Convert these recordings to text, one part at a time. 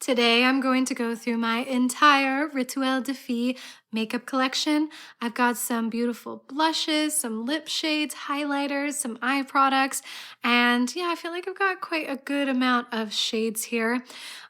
Today I'm going to go through my entire Rituel de Fille makeup collection. I've got some beautiful blushes, some lip shades, highlighters, some eye products, and yeah, I feel like I've got quite a good amount of shades here.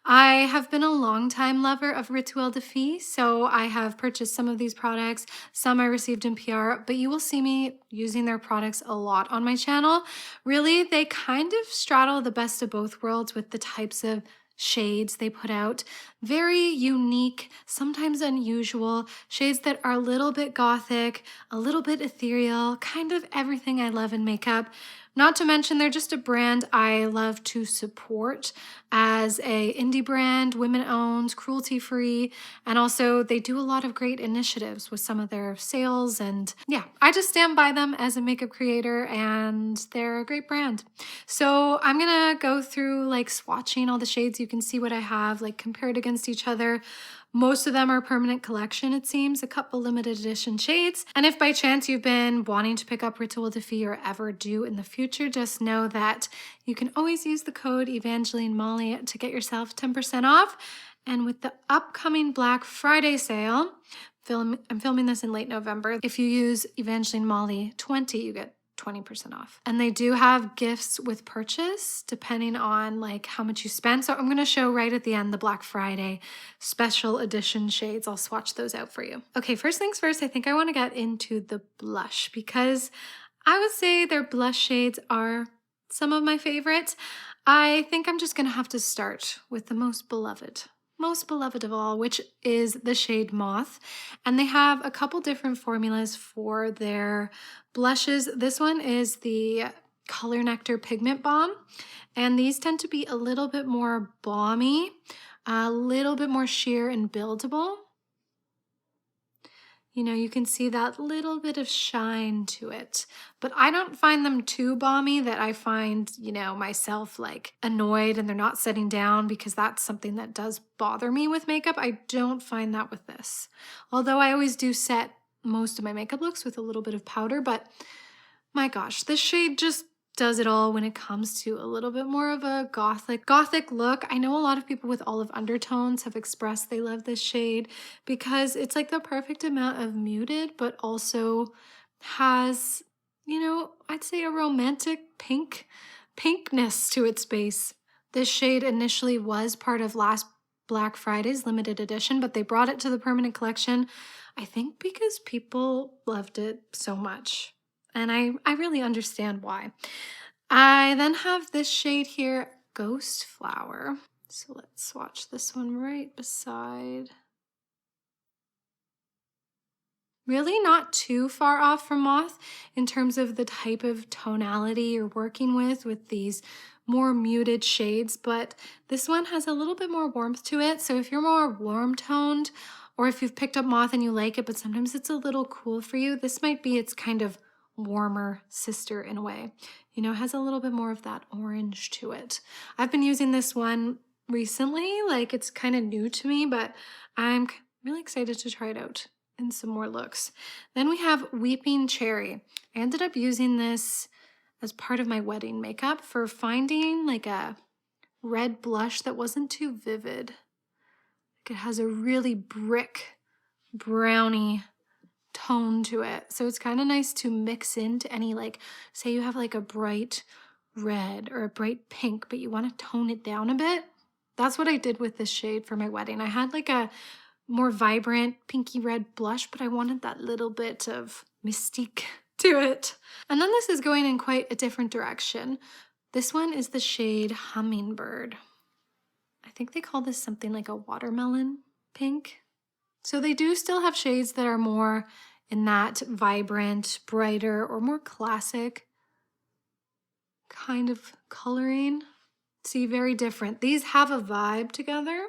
I have been a long-time lover of Rituel de Fille, so I have purchased some of these products. Some I received in PR, but you will see me using their products a lot on my channel. Really, they kind of straddle the best of both worlds with the types of shades they put out. Very unique, sometimes unusual, shades that are a little bit gothic, a little bit ethereal, kind of everything I love in makeup. Not to mention they're just a brand I love to support as a indie brand, women-owned, cruelty-free, and also they do a lot of great initiatives with some of their sales, and yeah, I just stand by them as a makeup creator and they're a great brand. So I'm gonna go through like swatching all the shades. You can see what I have like compared against each other. Most of them are permanent collection, it seems, a couple limited edition shades. And if by chance you've been wanting to pick up Rituel de Fille or ever do in the future, just know that you can always use the code Evangeline Molly to get yourself 10% off. And with the upcoming Black Friday sale, I'm filming this in late November. If you use Evangeline Molly 20, you get 20% off. And they do have gifts with purchase depending on like how much you spend. So I'm going to show right at the end the Black Friday special edition shades. I'll swatch those out for you. Okay, first things first, I think I want to get into the blush because I would say their blush shades are some of my favorites. I think I'm just going to have to start with the most beloved of all, which is the shade Moth. And they have a couple different formulas for their blushes. This one is the Color Nectar Pigment Balm, and these tend to be a little bit more balmy, a little bit more sheer and buildable. You know, you can see that little bit of shine to it, but I don't find them too balmy that I find, you know, myself like annoyed and they're not setting down, because that's something that does bother me with makeup. I don't find that with this. Although I always do set most of my makeup looks with a little bit of powder, but my gosh, this shade just does it all when it comes to a little bit more of a gothic look. I know a lot of people with olive undertones have expressed they love this shade because it's like the perfect amount of muted, but also has, you know, I'd say a romantic pinkness to its base. This shade initially was part of last Black Friday's limited edition, but they brought it to the permanent collection, I think because people loved it so much. And I really understand why. I then have this shade here, Ghost Flower. So let's swatch this one right beside. Really not too far off from Moth in terms of the type of tonality you're working with these more muted shades, but this one has a little bit more warmth to it. So if you're more warm toned, or if you've picked up Moth and you like it, but sometimes it's a little cool for you, this might be its kind of warmer sister in a way. You know, it has a little bit more of that orange to it. I've been using this one recently, like it's kind of new to me, but I'm really excited to try it out in some more looks. Then we have Weeping Cherry. I ended up using this as part of my wedding makeup for finding like a red blush that wasn't too vivid. Like it has a really brick brownie tone to it. So it's kind of nice to mix into any, like, say you have like a bright red or a bright pink, but you want to tone it down a bit. That's what I did with this shade for my wedding. I had like a more vibrant pinky red blush, but I wanted that little bit of mystique to it. And then this is going in quite a different direction. This one is the shade Hummingbird. I think they call this something like a watermelon pink. So they do still have shades that are more in that vibrant, brighter, or more classic kind of coloring. See, very different. These have a vibe together,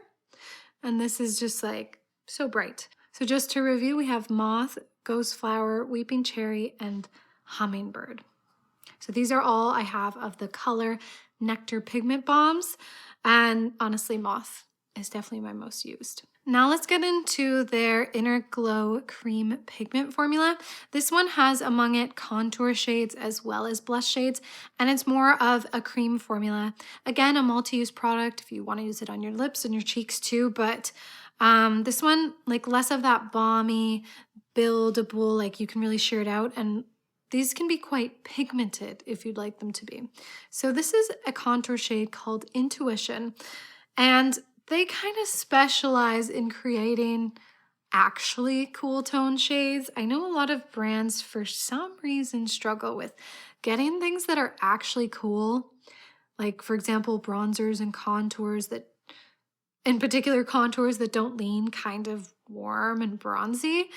and this is just like so bright. So just to review, we have Moth, Ghost Flower, Weeping Cherry, and Hummingbird. So these are all I have of the Color Nectar Pigment Balms, and honestly, Moth is definitely my most used. Now let's get into their Inner Glow Cream Pigment formula. This one has among it contour shades as well as blush shades, and it's more of a cream formula. Again, a multi-use product if you want to use it on your lips and your cheeks too, but this one, like less of that balmy, buildable, like you can really sheer it out, and these can be quite pigmented if you'd like them to be. So this is a contour shade called Intuition, and they kind of specialize in creating actually cool tone shades. I know a lot of brands for some reason struggle with getting things that are actually cool. Like for example, bronzers and contours that, in particular contours that don't lean kind of warm and bronzy.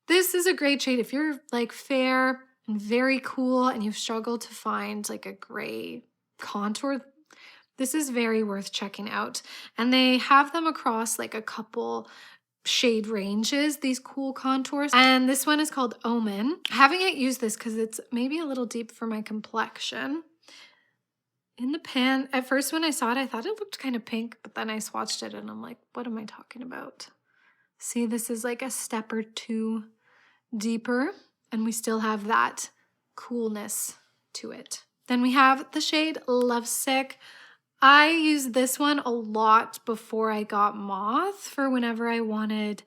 This is a great shade if you're like fair and very cool and you've struggled to find like a gray contour. This is very worth checking out. And they have them across like a couple shade ranges, these cool contours. And this one is called Omen. I haven't yet used this because it's maybe a little deep for my complexion. In the pan, at first when I saw it, I thought it looked kind of pink, but then I swatched it and I'm like, what am I talking about? See, this is like a step or two deeper, and we still have that coolness to it. Then we have the shade Lovesick. I used this one a lot before I got Moth for whenever I wanted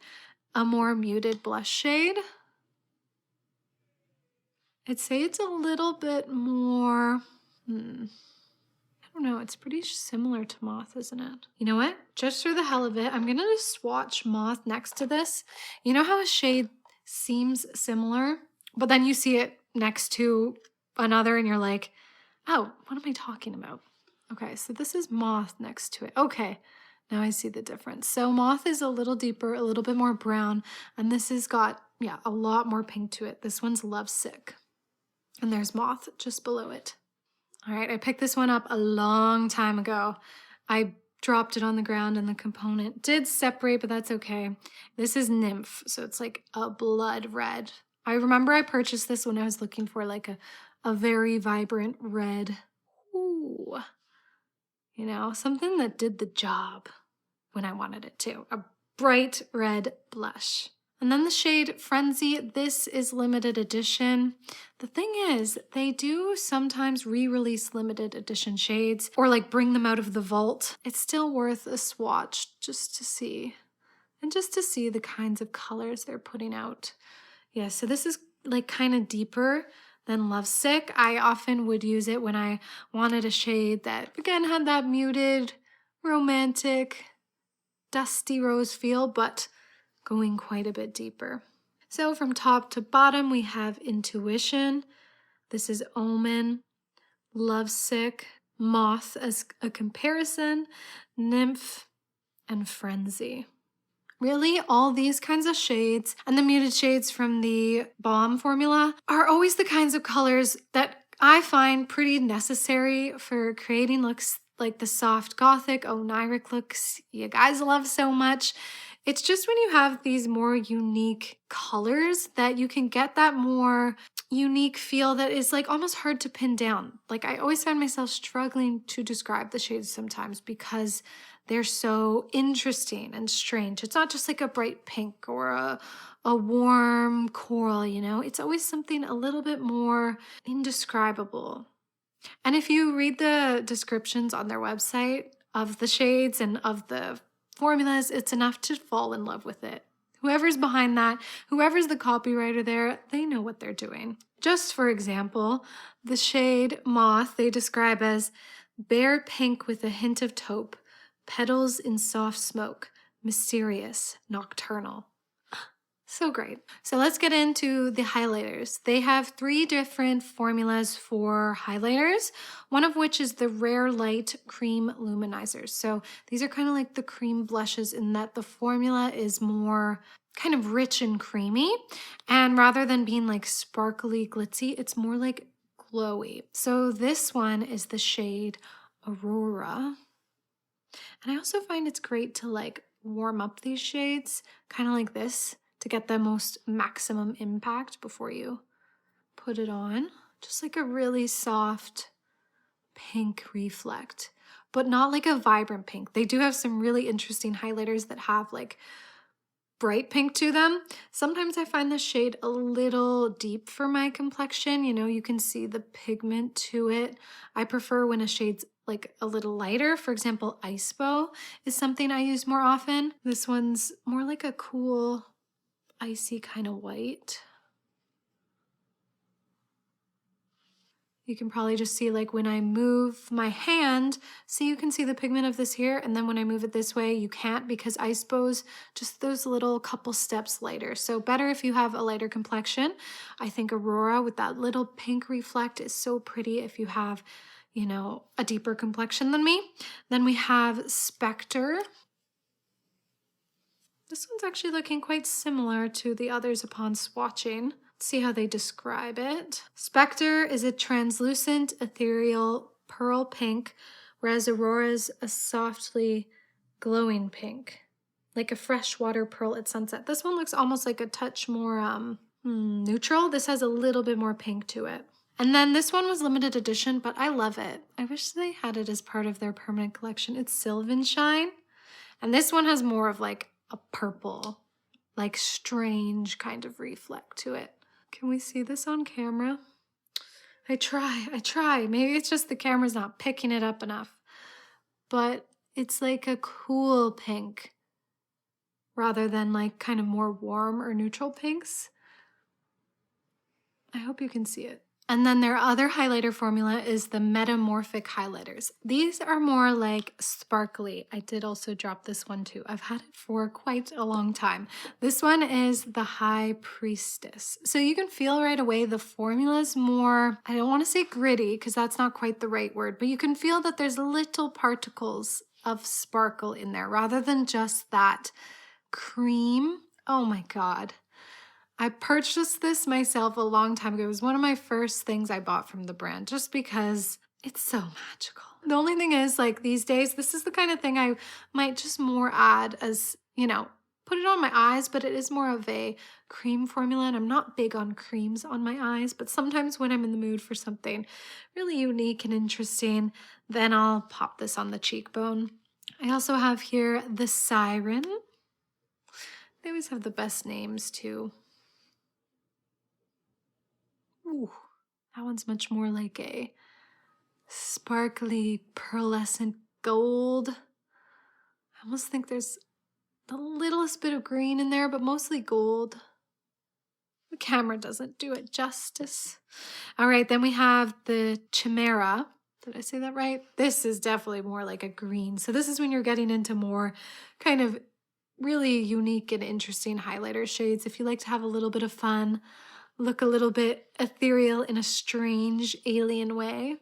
a more muted blush shade. I'd say it's a little bit more, I don't know, it's pretty similar to Moth, isn't it? You know what? Just for the hell of it, I'm gonna just swatch Moth next to this. You know how a shade seems similar, but then you see it next to another and you're like, oh, what am I talking about? Okay, so this is Moth next to it. Okay, now I see the difference. So Moth is a little deeper, a little bit more brown, and this has got, yeah, a lot more pink to it. This one's Lovesick. And there's Moth just below it. All right, I picked this one up a long time ago. I dropped it on the ground and the component did separate, but that's okay. This is Nymph, so it's like a blood red. I remember I purchased this when I was looking for like a very vibrant red. Ooh. You know, something that did the job when I wanted it to. A bright red blush. And then the shade Frenzy, this is limited edition. The thing is, they do sometimes re-release limited edition shades or like bring them out of the vault. It's still worth a swatch just to see. And just to see the kinds of colors they're putting out. Yeah, so this is like kind of deeper than Lovesick. I often would use it when I wanted a shade that, again, had that muted, romantic, dusty rose feel, but going quite a bit deeper. So from top to bottom, we have Intuition. This is Omen, Lovesick, Moth as a comparison, Nymph, and Frenzy. Really, all these kinds of shades and the muted shades from the Balm formula are always the kinds of colors that I find pretty necessary for creating looks like the soft gothic Oniric looks you guys love so much. It's just when you have these more unique colors that you can get that more unique feel that is like almost hard to pin down. Like I always find myself struggling to describe the shades sometimes because they're so interesting and strange. It's not just like a bright pink or a warm coral, you know? It's always something a little bit more indescribable. And if you read the descriptions on their website of the shades and of the formulas, it's enough to fall in love with it. Whoever's behind that, whoever's the copywriter there, they know what they're doing. Just for example, the shade Moth, they describe as bare pink with a hint of taupe, petals in soft smoke, mysterious, nocturnal. So great. So let's get into the highlighters. They have 3 different formulas for highlighters, one of which is the Rare Light Cream Luminizers. So these are kind of like the cream blushes in that the formula is more kind of rich and creamy. And rather than being like sparkly, glitzy, it's more like glowy. So this one is the shade Aurora. And I also find it's great to like warm up these shades, kind of like this, to get the most maximum impact before you put it on. Just like a really soft pink reflect. but not like a vibrant pink. They do have some really interesting highlighters that have like bright pink to them. Sometimes I find the shade a little deep for my complexion. You know, you can see the pigment to it. I prefer when a shade's like a little lighter. For example, Ice Bow is something I use more often. This one's more like a cool, icy kind of white. You can probably just see like when I move my hand, see you can see the pigment of this here, and then when I move it this way, you can't because Ice Bow's just those little couple steps lighter. So better if you have a lighter complexion. I think Aurora with that little pink reflect is so pretty if you have, you know, a deeper complexion than me. Then we have Spectre. This one's actually looking quite similar to the others upon swatching. See how they describe it. Spectre is a translucent, ethereal pearl pink, whereas Aurora's a softly glowing pink, like a freshwater pearl at sunset. This one looks almost like a touch more neutral. This has a little bit more pink to it. And then this one was limited edition, but I love it. I wish they had it as part of their permanent collection. It's Sylvanshine. And this one has more of like a purple, like strange kind of reflect to it. Can we see this on camera? I try. Maybe it's just the camera's not picking it up enough. But it's like a cool pink rather than like kind of more warm or neutral pinks. I hope you can see it. And then their other highlighter formula is the Metamorphic highlighters. These are more like sparkly. I did also drop this one too. I've had it for quite a long time. This one is the High Priestess. So you can feel right away the formula's more, I don't want to say gritty because that's not quite the right word, but you can feel that there's little particles of sparkle in there rather than just that cream. Oh my God. I purchased this myself a long time ago. It was one of my first things I bought from the brand just because it's so magical. The only thing is, like these days, this is the kind of thing I might just more add as, you know, put it on my eyes, but it is more of a cream formula and I'm not big on creams on my eyes, but sometimes when I'm in the mood for something really unique and interesting, then I'll pop this on the cheekbone. I also have here the Siren. They always have the best names too. Ooh, that one's much more like a sparkly pearlescent gold. I almost think there's the littlest bit of green in there, but mostly gold. The camera doesn't do it justice. All right, then we have the Chimera. Did I say that right? This is definitely more like a green. So this is when you're getting into more kind of really unique and interesting highlighter shades. If you like to have a little bit of fun, look a little bit ethereal in a strange alien way.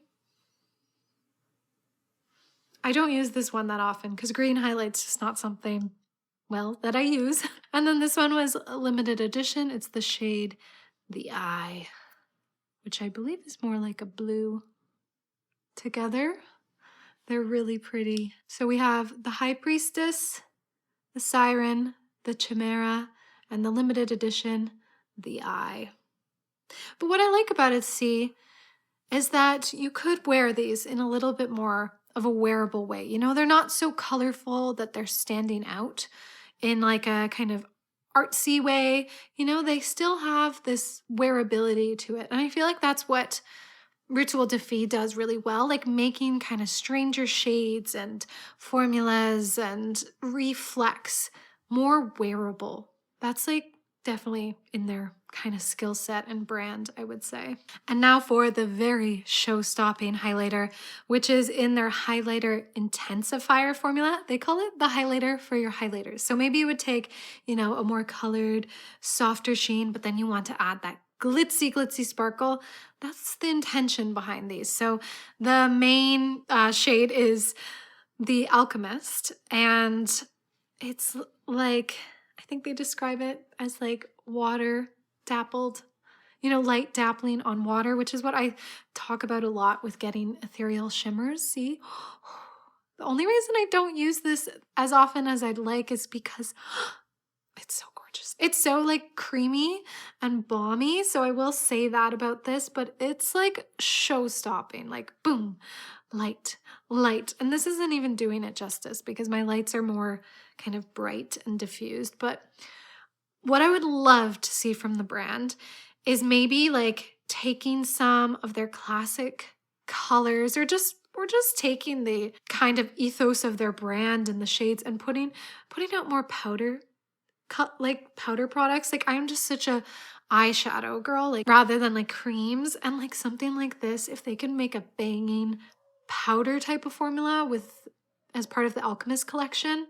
I don't use this one that often because green highlight's just not something, well, that I use. And then this one was a limited edition. It's the shade The Eye, which I believe is more like a blue. Together, they're really pretty. So we have the High Priestess, the Siren, the Chimera, and the limited edition, The Eye. But what I like about it, see, is that you could wear these in a little bit more of a wearable way. You know, they're not so colorful that they're standing out in like a kind of artsy way. You know, they still have this wearability to it. And I feel like that's what Rituel de Fille does really well, like making kind of stranger shades and formulas and reflex more wearable. That's like definitely in their kind of skill set and brand, I would say. And now for the very show-stopping highlighter, which is in their highlighter intensifier formula. They call it the highlighter for your highlighters. So maybe you would take, you know, a more colored, softer sheen, but then you want to add that glitzy sparkle. That's the intention behind these. So the main shade is the Alchemist, and it's like, I think they describe it as like water dappled, you know, light dappling on water, which is what I talk about a lot with getting ethereal shimmers. See, the only reason I don't use this as often as I'd like is because it's so gorgeous. It's so like creamy and balmy. So I will say that about this, but it's like show stopping, like boom, light, light. And this isn't even doing it justice because my lights are more kind of bright and diffused. But what I would love to see from the brand is maybe like taking some of their classic colors or just taking the kind of ethos of their brand and the shades and putting out more powder powder products. Like I'm just such a eyeshadow girl, like rather than like creams, and like something like this, if they can make a banging powder type of formula with as part of the Alchemist collection,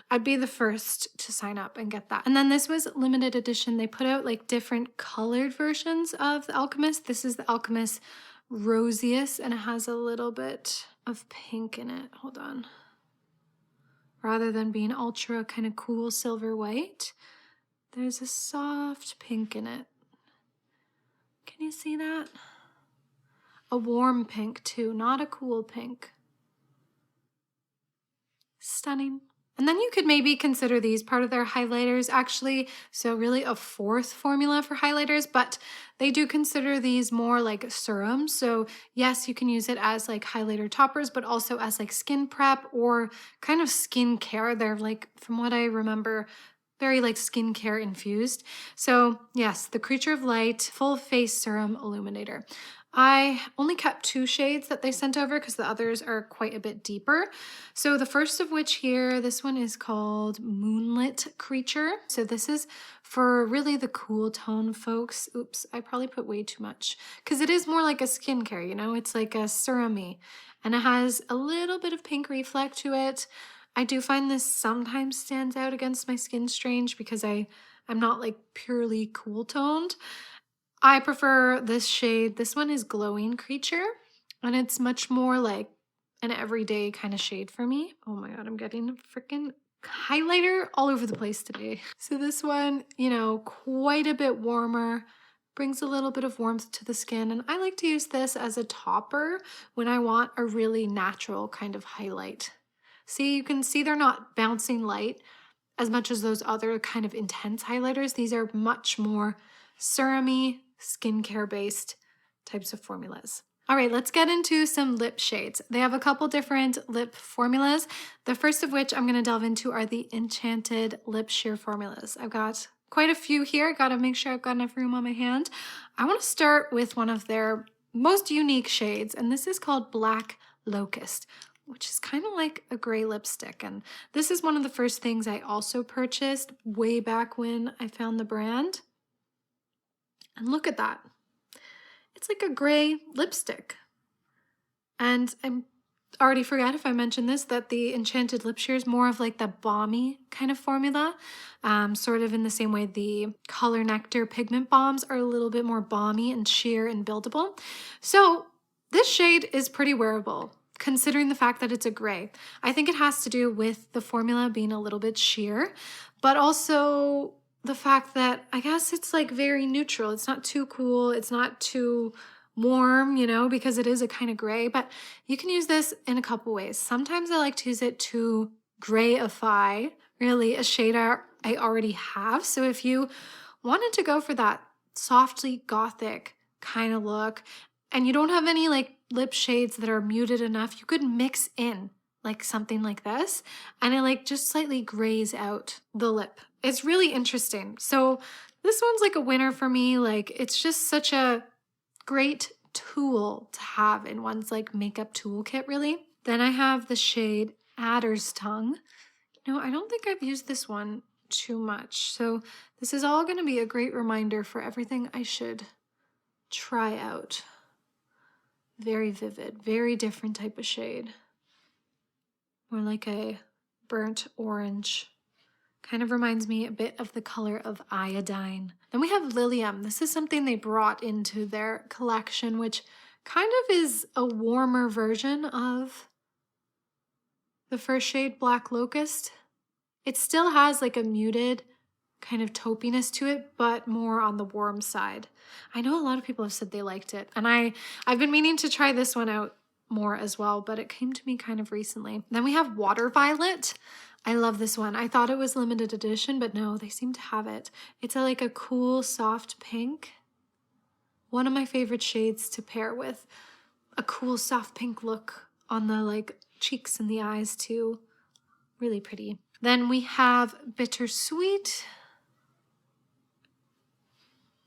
I'd be the first to sign up and get that. And then this was limited edition. They put out like different colored versions of the Alchemist. This is the Alchemist Roseus and it has a little bit of pink in it. Hold on. Rather than being ultra kind of cool silver white, there's a soft pink in it. Can you see that? A warm pink too, not a cool pink. Stunning. And then you could maybe consider these part of their highlighters actually. So really a fourth formula for highlighters, but they do consider these more like serums. So yes, you can use it as like highlighter toppers, but also as like skin prep or kind of skincare. They're like, from what I remember, very like skincare infused. So yes, the Creature of Light Full Face Serum Illuminator. I only kept 2 shades that they sent over because the others are quite a bit deeper. So the first of which here, this one is called Moonlit Creature. So this is for really the cool tone folks. Oops, I probably put way too much because it is more like a skincare, you know, it's like a serum-y and it has a little bit of pink reflect to it. I do find this sometimes stands out against my skin strange because I'm not like purely cool toned. I prefer this shade. This one is Glowing Creature, and it's much more like an everyday kind of shade for me. Oh my God, I'm getting a freaking highlighter all over the place today. So this one, you know, quite a bit warmer, brings a little bit of warmth to the skin, and I like to use this as a topper when I want a really natural kind of highlight. See, you can see they're not bouncing light as much as those other kind of intense highlighters. These are much more serum-y, skincare based types of formulas. All right, let's get into some lip shades. They have a couple different lip formulas. The first of which I'm going to delve into are the Enchanted Lip Sheer formulas. I've got quite a few here. Got to make sure I've got enough room on my hand. I want to start with one of their most unique shades, and this is called Black Locust, which is kind of like a gray lipstick. And this is one of the first things I also purchased way back when I found the brand. And look at that. It's like a gray lipstick. And I already forgot if I mentioned this, that the Enchanted Lip Sheer is more of like the balmy kind of formula. Sort of in the same way the Color Nectar pigment balms are a little bit more balmy and sheer and buildable. So this shade is pretty wearable, considering the fact that it's a gray. I think it has to do with the formula being a little bit sheer, but also the fact that I guess it's like very neutral. It's not too cool. It's not too warm, you know, because it is a kind of gray, but you can use this in a couple ways. Sometimes I like to use it to grayify really a shade I already have. So if you wanted to go for that softly gothic kind of look and you don't have any like lip shades that are muted enough, you could mix in like something like this and it like just slightly grays out the lip. It's really interesting. So this one's like a winner for me. Like it's just such a great tool to have in one's like makeup toolkit really. Then I have the shade Adder's Tongue. You know, I don't think I've used this one too much. So this is all going to be a great reminder for everything I should try out. Very vivid, very different type of shade. More like a burnt orange. Kind of reminds me a bit of the color of iodine. Then we have Lilium. This is something they brought into their collection, which kind of is a warmer version of the first shade, Black Locust. It still has like a muted kind of taupiness to it, but more on the warm side. I know a lot of people have said they liked it, and I've been meaning to try this one out more as well, but it came to me kind of recently. Then we have Water Violet. I love this one. I thought it was limited edition, but no, they seem to have it. It's like a cool, soft pink. One of my favorite shades to pair with a cool, soft pink look on the like cheeks and the eyes too. Really pretty. Then we have Bittersweet.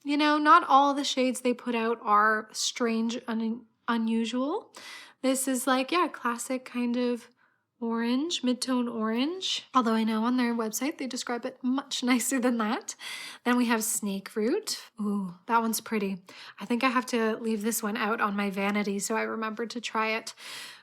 You know, not all the shades they put out are strange and unusual. This is like, yeah, classic kind of orange, mid-tone orange. Although I know on their website they describe it much nicer than that. Then we have Snake Fruit. Ooh, that one's pretty. I think I have to leave this one out on my vanity so I remember to try it.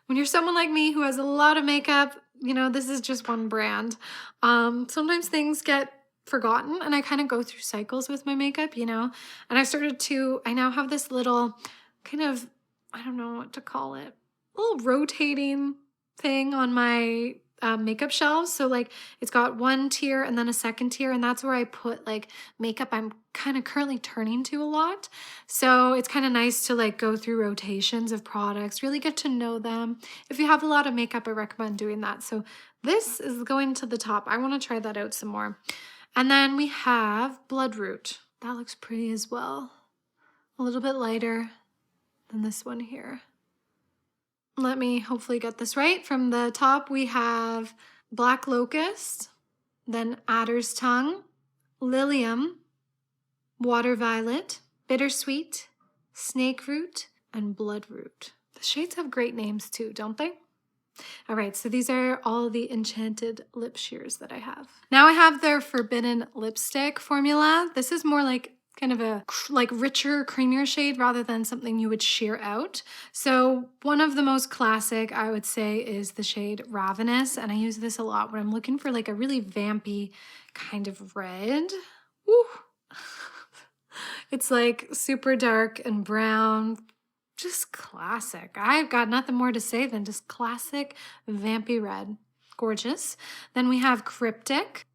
When you're someone like me who has a lot of makeup, you know, this is just one brand. Sometimes things get forgotten and I kind of go through cycles with my makeup, you know, and I now have this little kind of, I don't know what to call it, little rotating thing on my makeup shelves. So like it's got one tier and then a second tier, and that's where I put like makeup I'm kind of currently turning to a lot. So it's kind of nice to like go through rotations of products, really get to know them. If you have a lot of makeup, I recommend doing that. So this is going to the top. I want to try that out some more. And then we have Bloodroot. That looks pretty as well. A little bit lighter than this one here. Let me hopefully get this right. From the top, we have Black Locust, then Adder's Tongue, Lilium, Water Violet, Bittersweet, Snake Root, and Bloodroot. The shades have great names too, don't they? All right, so these are all the Enchanted Lip Sheers that I have. Now I have their Forbidden Lipstick formula. This is more like kind of a like richer, creamier shade rather than something you would sheer out. So one of the most classic, I would say, is the shade Ravenous, and I use this a lot when I'm looking for like a really vampy kind of red. Woo! It's like super dark and brown. Just classic. I've got nothing more to say than just classic vampy red. Gorgeous. Then we have Cryptic.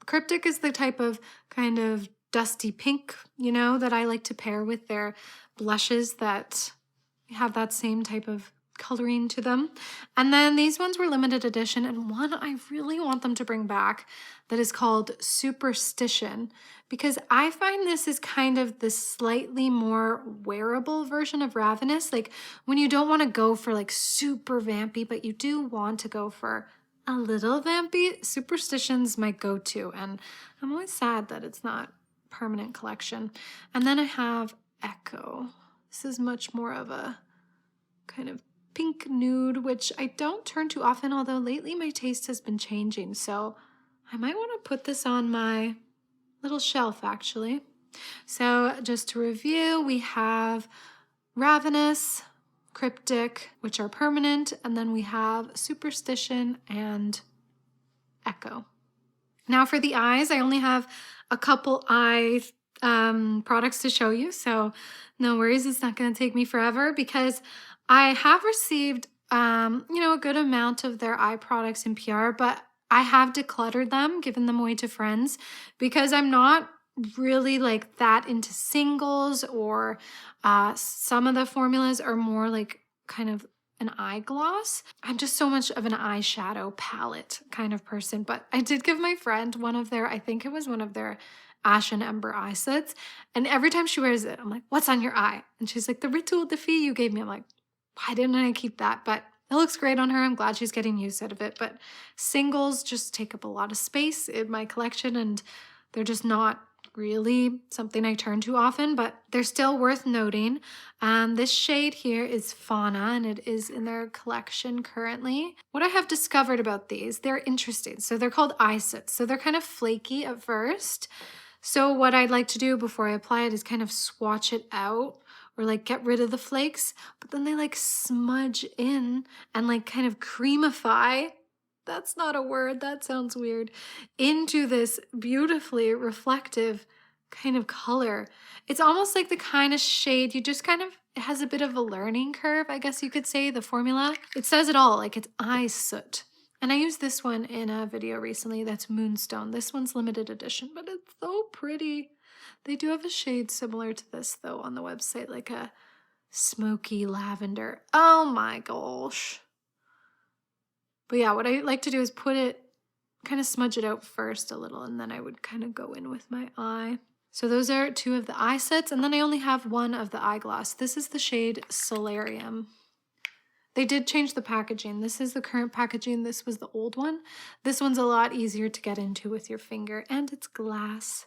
Cryptic is the type of kind of dusty pink, you know, that I like to pair with their blushes that have that same type of coloring to them. And then these ones were limited edition, and one I really want them to bring back that is called Superstition, because I find this is kind of the slightly more wearable version of Ravenous. Like when you don't want to go for like super vampy, but you do want to go for a little vampy, Superstition's my go-to, and I'm always sad that it's not permanent collection. And then I have Echo. This is much more of a kind of pink nude, which I don't turn to often, although lately my taste has been changing, so I might want to put this on my little shelf actually. So just to review, we have Ravenous, Cryptic, which are permanent, and then we have Superstition and Echo. Now for the eyes, I only have a couple eye products to show you, so no worries, it's not going to take me forever because I have received you know, a good amount of their eye products in PR, but I have decluttered them, given them away to friends, because I'm not really like that into singles, or some of the formulas are more like kind of an eye gloss. I'm just so much of an eyeshadow palette kind of person, but I did give my friend one of their, I think it was one of their Ashen Ember Eye Soots, and every time she wears it, I'm like, what's on your eye? And she's like, the Rituel de Fille you gave me. I'm like, why didn't I keep that? But it looks great on her. I'm glad she's getting use out of it, but singles just take up a lot of space in my collection, and they're just not really something I turn to often, but they're still worth noting. This shade here is Fauna, and it is in their collection currently. What I have discovered about these, they're interesting. So they're called eye soots. So they're kind of flaky at first. So what I'd like to do before I apply it is kind of swatch it out, or like get rid of the flakes, but then they like smudge in and like kind of creamify. That's not a word, that sounds weird. Into this beautifully reflective kind of color. It's almost like the kind of shade you just kind of, it has a bit of a learning curve, I guess you could say, the formula. It says it all, like it's eye soot. And I used this one in a video recently that's Moonstone. This one's limited edition, but it's so pretty. They do have a shade similar to this though on the website, like a smoky lavender. Oh my gosh. But yeah, what I like to do is put it, kind of smudge it out first a little, and then I would kind of go in with my eye. So those are two of the eye sets, and then I only have one of the eye gloss. This is the shade Solarium. They did change the packaging. This is the current packaging. This was the old one. This one's a lot easier to get into with your finger, and it's glass.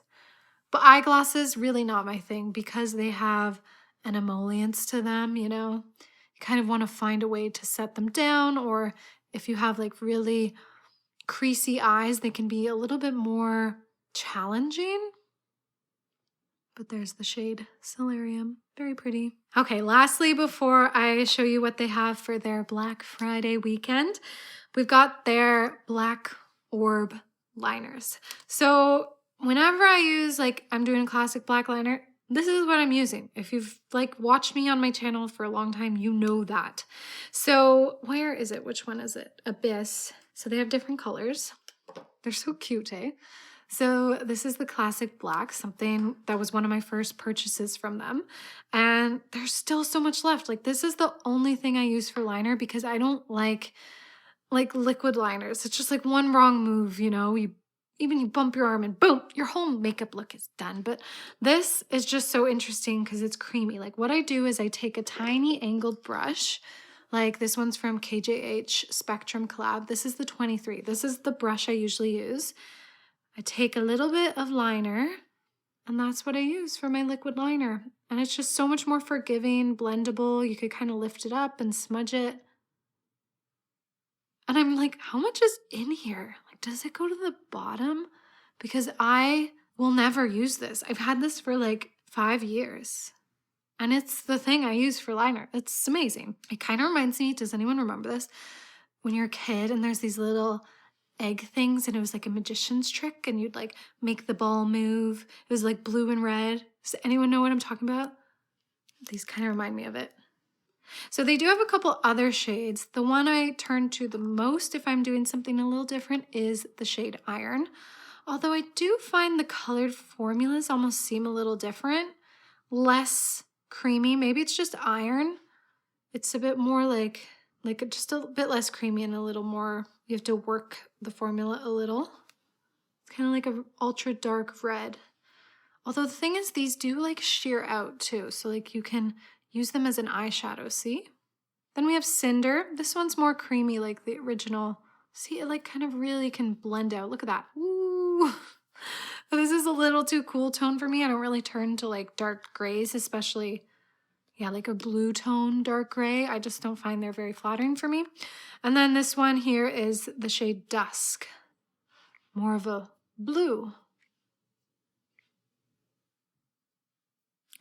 But eyeglasses, really not my thing because they have an emollients to them, you know? You kind of want to find a way to set them down, or if you have like really creasy eyes, they can be a little bit more challenging. But there's the shade Solarium. Very pretty. Okay, lastly, before I show you what they have for their Black Friday weekend, we've got their Black Orb liners. So whenever I use, like, I'm doing a classic black liner, this is what I'm using. If you've like watched me on my channel for a long time, you know that. So where is it? Which one is it? Abyss. So they have different colors. They're so cute, eh? So this is the classic black, something that was one of my first purchases from them. And there's still so much left. Like, this is the only thing I use for liner because I don't like liquid liners. It's just like one wrong move, you know, you bump your arm and boom, your whole makeup look is done. But this is just so interesting because it's creamy. Like, what I do is I take a tiny angled brush, like this one's from KJH Spectrum Collab. This is the 23. This is the brush I usually use. I take a little bit of liner, and that's what I use for my liquid liner. And it's just so much more forgiving, blendable. You could kind of lift it up and smudge it. And I'm like, how much is in here? Like, does it go to the bottom? Because I will never use this. I've had this for like 5 years. And it's the thing I use for liner. It's amazing. It kind of reminds me, does anyone remember this? When you're a kid and there's these little egg things and it was like a magician's trick and you'd like make the ball move. It was like blue and red. Does anyone know what I'm talking about? These kind of remind me of it. So they do have a couple other shades. The one I turn to the most if I'm doing something a little different is the shade Iron. Although I do find the colored formulas almost seem a little different, less creamy. Maybe it's just iron. It's a bit more like just a bit less creamy and a little more, you have to work the formula a little. It's kind of like an ultra dark red. Although the thing is, these do like sheer out too. So like you can use them as an eyeshadow, see? Then we have Cinder. This one's more creamy like the original. See, it like kind of really can blend out. Look at that. Ooh. This is a little too cool tone for me. I don't really turn to like dark grays, especially, yeah, like a blue tone dark gray. I just don't find they're very flattering for me. And then this one here is the shade Dusk. More of a blue.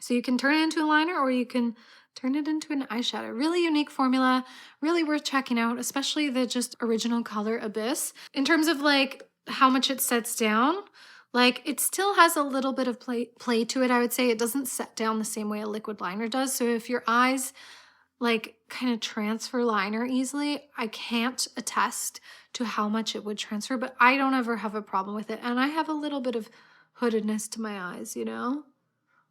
So you can turn it into a liner or you can turn it into an eyeshadow. Really unique formula, really worth checking out, especially the just original color Abyss. In terms of like how much it sets down, like it still has a little bit of play to it, I would say. It doesn't set down the same way a liquid liner does. So if your eyes like kind of transfer liner easily, I can't attest to how much it would transfer, but I don't ever have a problem with it. And I have a little bit of hoodedness to my eyes, you know?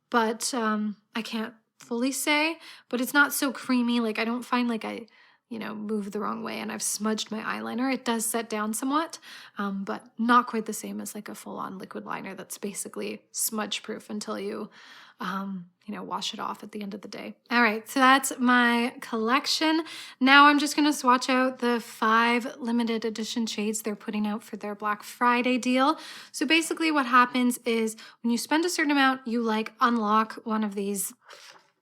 But I can't fully say, but it's not so creamy. Like I don't find like I, you know, move the wrong way and I've smudged my eyeliner. It does set down somewhat, but not quite the same as like a full-on liquid liner that's basically smudge proof until you, you know, wash it off at the end of the day. All right, so that's my collection. Now I'm just gonna swatch out the 5 limited edition shades they're putting out for their Black Friday deal. So basically what happens is when you spend a certain amount, you like unlock one of these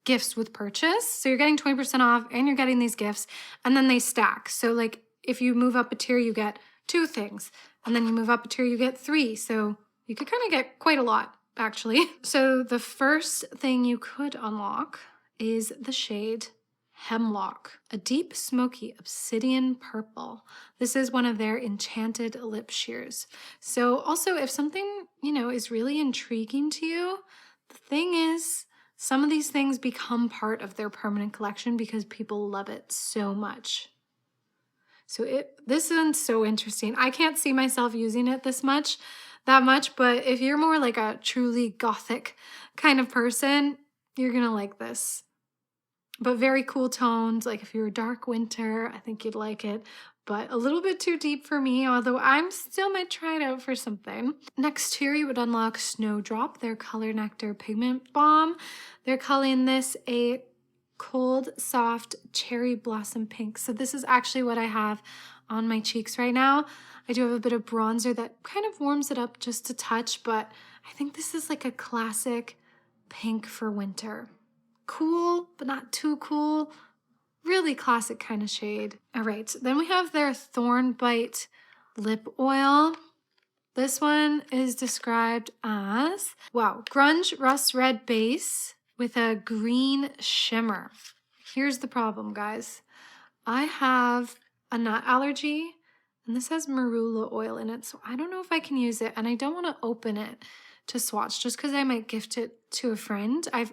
gifts with purchase. So you're getting 20% off and you're getting these gifts and then they stack. So like if you move up a tier, you get 2 things and then you move up a tier, you get 3. So you could kind of get quite a lot actually. So the first thing you could unlock is the shade Hemlock, a deep smoky obsidian purple. This is one of their Enchanted Lip Sheers. So also if something, you know, is really intriguing to you, the thing is, some of these things become part of their permanent collection because people love it so much. So this one's so interesting. I can't see myself using it that much, but if you're more like a truly gothic kind of person, you're gonna like this. But very cool tones, like if you're a dark winter, I think you'd like it. But a little bit too deep for me, although I'm still might try it out for something. Next here, you would unlock Snowdrop, their Color Nectar Pigment Balm. They're calling this a Cold Soft Cherry Blossom Pink. So this is actually what I have on my cheeks right now. I do have a bit of bronzer that kind of warms it up just a touch, but I think this is like a classic pink for winter. Cool, but not too cool. Really classic kind of shade. All right, then we have their Thorn Bite Lip Oil. This one is described as, wow, grunge rust red base with a green shimmer. Here's the problem, guys. I have a nut allergy, and this has marula oil in it, so I don't know if I can use it, and I don't want to open it to swatch just because I might gift it to a friend. I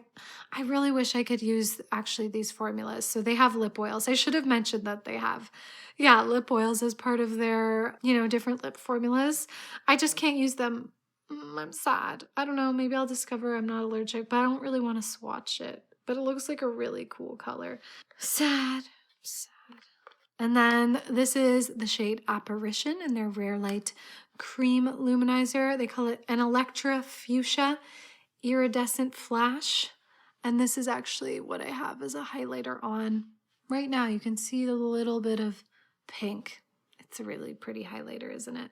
really wish I could use actually these formulas. So they have lip oils. I should have mentioned that they have, yeah, lip oils as part of their, you know, different lip formulas. I just can't use them. I'm sad. I don't know, maybe I'll discover I'm not allergic, but I don't really want to swatch it. But it looks like a really cool color. Sad, sad. And then this is the shade Apparition in their Rare Light Cream Luminizer. They call it an Electra Fuchsia Iridescent Flash. And this is actually what I have as a highlighter on. Right now you can see the little bit of pink. It's a really pretty highlighter, isn't it?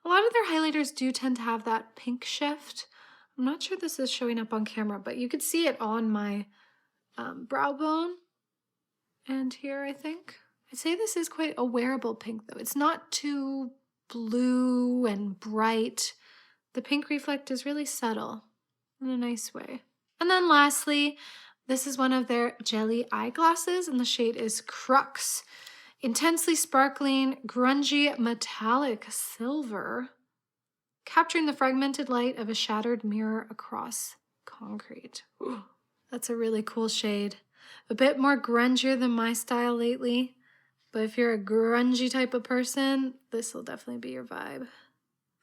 A lot of their highlighters do tend to have that pink shift. I'm not sure this is showing up on camera, but you could see it on my brow bone and here, I think. I'd say this is quite a wearable pink though. It's not too blue and bright. The pink reflect is really subtle in a nice way. And then lastly, this is one of their Gelée eyeglasses and the shade is Crux. Intensely sparkling, grungy, metallic silver, capturing the fragmented light of a shattered mirror across concrete. Ooh, that's a really cool shade. A bit more grungier than my style lately. But if you're a grungy type of person, this will definitely be your vibe.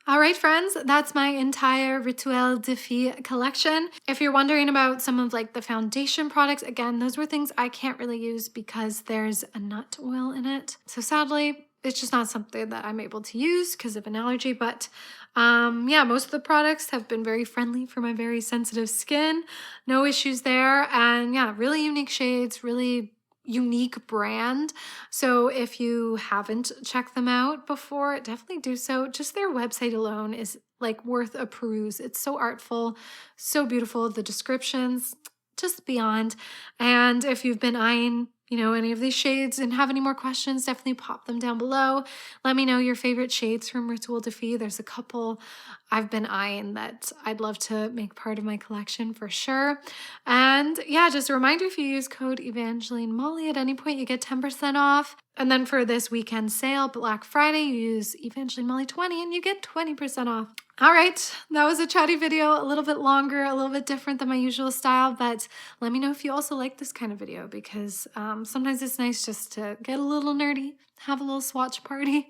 All right, friends, that's my entire Rituel de Fille collection. If you're wondering about some of like the foundation products, again, those were things I can't really use because there's a nut oil in it. So sadly, it's just not something that I'm able to use because of an allergy. But yeah, most of the products have been very friendly for my very sensitive skin. No issues there. And yeah, really unique shades, really unique brand. So if you haven't checked them out before, definitely do so. Just their website alone is like worth a peruse. It's so artful, so beautiful. The descriptions, just beyond. And if you've been eyeing, you know, any of these shades and have any more questions, definitely pop them down below. Let me know your favorite shades from Rituel de Fille. There's a couple I've been eyeing that I'd love to make part of my collection for sure. And yeah, just a reminder, if you use code Evangeline Molly at any point, you get 10% off. And then for this weekend sale, Black Friday, you use Evangeline Molly 20 and you get 20% off. All right, that was a chatty video, a little bit longer, a little bit different than my usual style, but let me know if you also like this kind of video because sometimes it's nice just to get a little nerdy, have a little swatch party,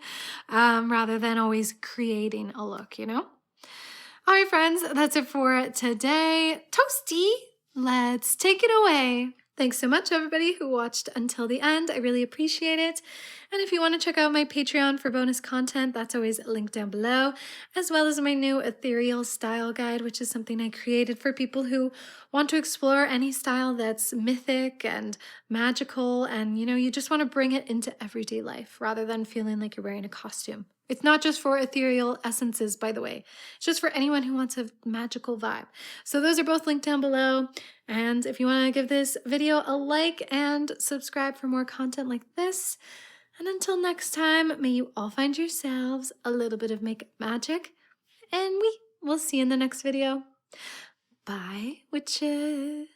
rather than always creating a look, you know? All right, friends, that's it for today. Toasty, let's take it away. Thanks so much, everybody who watched until the end. I really appreciate it. And if you want to check out my Patreon for bonus content, that's always linked down below, as well as my new ethereal style guide, which is something I created for people who want to explore any style that's mythic and magical, and you know, you just want to bring it into everyday life rather than feeling like you're wearing a costume. It's not just for ethereal essences, by the way. It's just for anyone who wants a magical vibe. So those are both linked down below. And if you want to give this video a like and subscribe for more content like this. And until next time, may you all find yourselves a little bit of makeup magic. And we will see you in the next video. Bye, witches.